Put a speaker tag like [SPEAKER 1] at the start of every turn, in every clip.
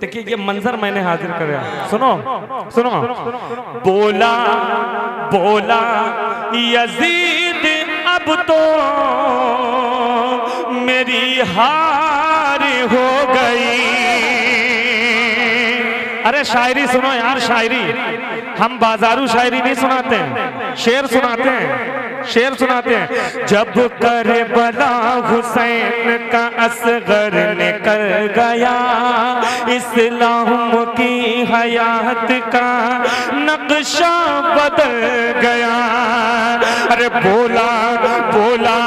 [SPEAKER 1] देखिए ये मंजर मैंने हाजिर कराया, सुनो सुनो। बोला बोला यजीद अब तो मेरी हार हो गई। अरे शायरी सुनो यार, शायरी हम बाजारू शायरी नहीं सुनाते हैं, शेर सुनाते हैं, शेर सुनाते हैं। जब करबला हुसैन का असगर निकल गया, इस्लाम की हयात का नक्शा बदल गया। अरे बोला बोला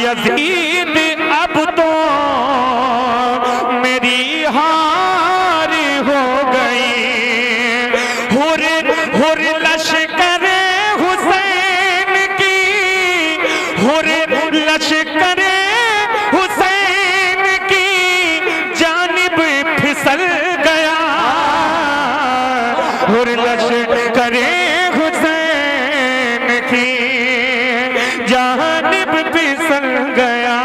[SPEAKER 1] यजीद अब तो मेरी हार हो गई। हुर हुर लश्कर हुसैन की, हुर लश्कर हुसैन की जानिब फिसल गया। हुर लश्कर हुसैन की जानिब फिसल गया।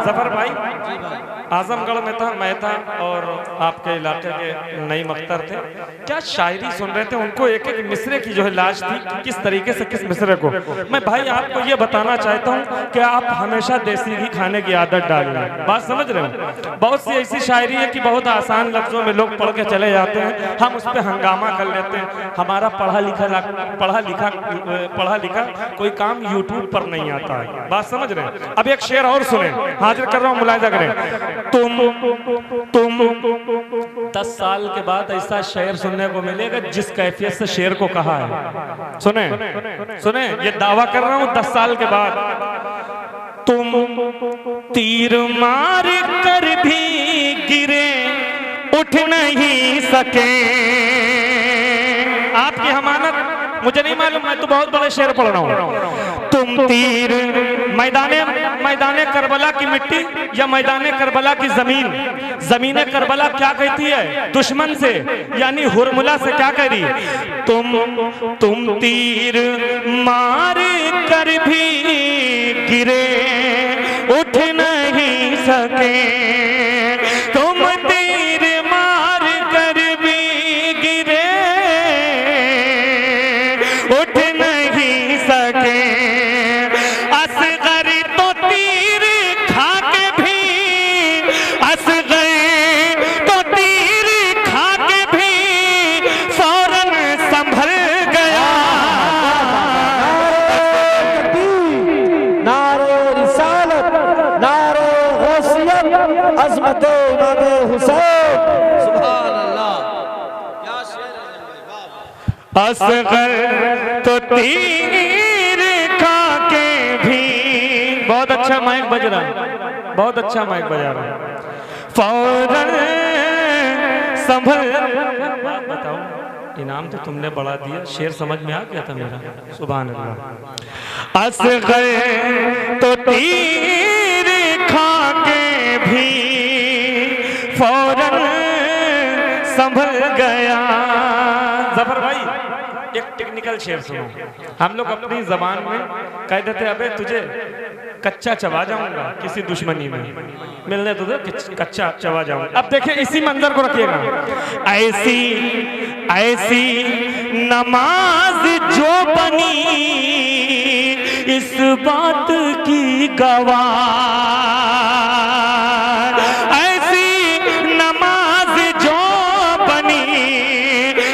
[SPEAKER 1] जफर भाई आजमगढ़ में था, मैं था और आपके इलाके के नई मख्तर थे, क्या शायरी सुन रहे थे। उनको एक एक मिसरे की जो है लाज थी कि किस तरीके से किस मिसरे को। मैं भाई आपको ये बताना चाहता हूँ कि आप हमेशा देसी घी खाने की आदत डालें। बात समझ रहे हो। बहुत सी ऐसी शायरी है कि बहुत आसान लफ्जों में लोग पढ़ के चले जाते हैं, हम उस पर हंगामा कर लेते हैं। हमारा पढ़ा लिखा कोई काम यूट्यूब पर नहीं आता है। बात समझ रहे हैं। अब एक शेर और सुने, हाजिर कर रहा हूँ, मुलाहिजा करें। तुम 10 साल के बाद ऐसा शेर सुनने को मिलेगा जिस कैफियत से शेर को कहा है। सुने सुने, ये दावा कर रहा हूं 10 साल के बाद। तुम तीर मार कर भी गिरे उठ नहीं सके। आपकी हमानत मुझे नहीं मालूम, मैं तो बहुत बड़े शेर पढ़ रहा हूं। तुम तीर मैदाने करबला की मिट्टी या मैदाने करबला की जमीन, जमीने करबला क्या कहती है दुश्मन से, यानी हुरमुला से क्या कह रही है। तुम तीर मार कर भी गिरे उठ नहीं सके। तुम तीर मार कर भी गिरे उठ नहीं सके। असगर तो तीर खा के भी, असगर तो तीर खा के भी फौरन संभल गया।
[SPEAKER 2] नारे रिसालत, नारे गौसियत, अज़मत इमाम हुसैन। सुभान अल्लाह, क्या शेर है।
[SPEAKER 1] असगर तो तीर खा के भी, बहुत अच्छा माइक बज रहा, बहुत अच्छा माइक बजा रहा, फौरन संभल। बात बताओ, इनाम तो तुमने बढ़ा दिया, शेर समझ में आ गया था मेरा। सुभान अल्लाह। असगर तो तीर खा के भी फौरन संभल गया। जफर भाई एक टेक्निकल शेर सुनो। हम लोग अपनी जबान में कह देते अबे तुझे कच्चा चबा जाऊंगा किसी दुश्मनी में, मिलने तुझे कच्चा चबा जाऊंगा। अब देखिए इसी मंजर को रखिएगा। ऐसी ऐसी नमाज जो बनी इस बात की गवाह, ऐसी नमाज जो बनी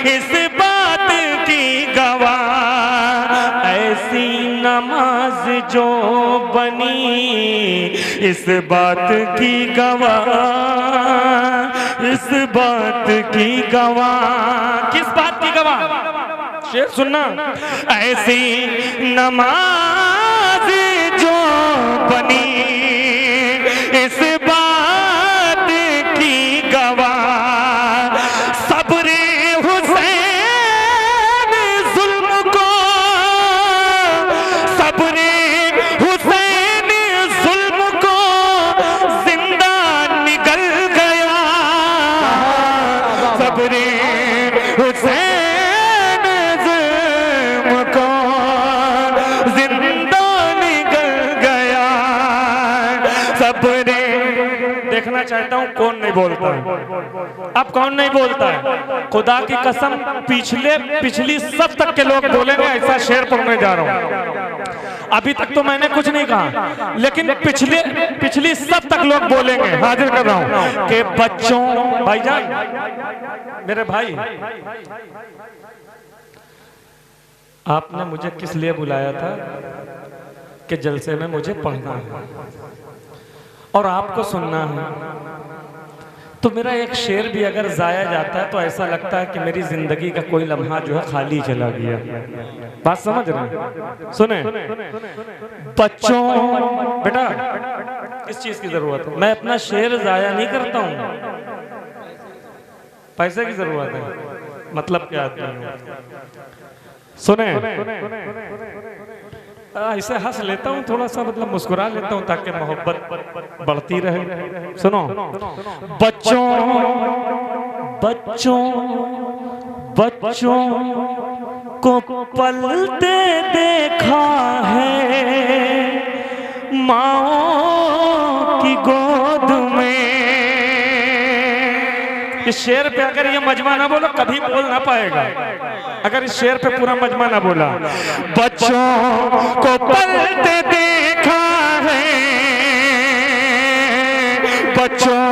[SPEAKER 1] इस बात की गवाह, ऐसी नमाज जो बनी इस बात की गवाह, इस बात की गवाह। किस बात की गवाह? शेर सुनना। ऐसी नमाज जो बनी इस बात की गवाह, सब्र हुसैन जुल्म को, सब्र हुसैन जुल्म को जिंदा निगल गया। सब्र हुसैन देखना चाहता हूं कौन नहीं बोलता है? अब कौन नहीं बोलता है? खुदा की कसम पिछली सब तक के लोग बोलेंगे ऐसा शेर पढ़ने जा रहा हूं। अभी तक तो मैंने कुछ नहीं कहा, लेकिन पिछली सब तक लोग बोलेंगे। हाजिर कर रहा हूं कि बच्चों, भाईजान, मेरे भाई, आपने मुझे किस लिए बुलाया था? कि जलसे में मुझे पढ़ना है और आपको सुनना है। तो मेरा एक शेर भी अगर जाया जाता है तो ऐसा लगता है कि मेरी जिंदगी का कोई लम्हा जो है खाली चला गया। बात समझ रहे हैं? सुने बच्चों, बेटा किस चीज की जरूरत है? मैं अपना शेर जाया नहीं करता हूं, पैसे की जरूरत है। मतलब क्या है? सुने, इसे हंस लेता हूँ थोड़ा सा, मतलब मुस्कुरा लेता हूँ ताकि मोहब्बत बढ़ती रहे। सुनो बच्चों, बच्चों, बच्चों को पलते देखा है माओ की गोद में। इस शेर पे अगर ये मजमा ना बोलो कभी बोल ना पाएगा। अगर इस शेर पे पूरा मजमा ना बोला, बच्चों को पलते देखा है, बच्चों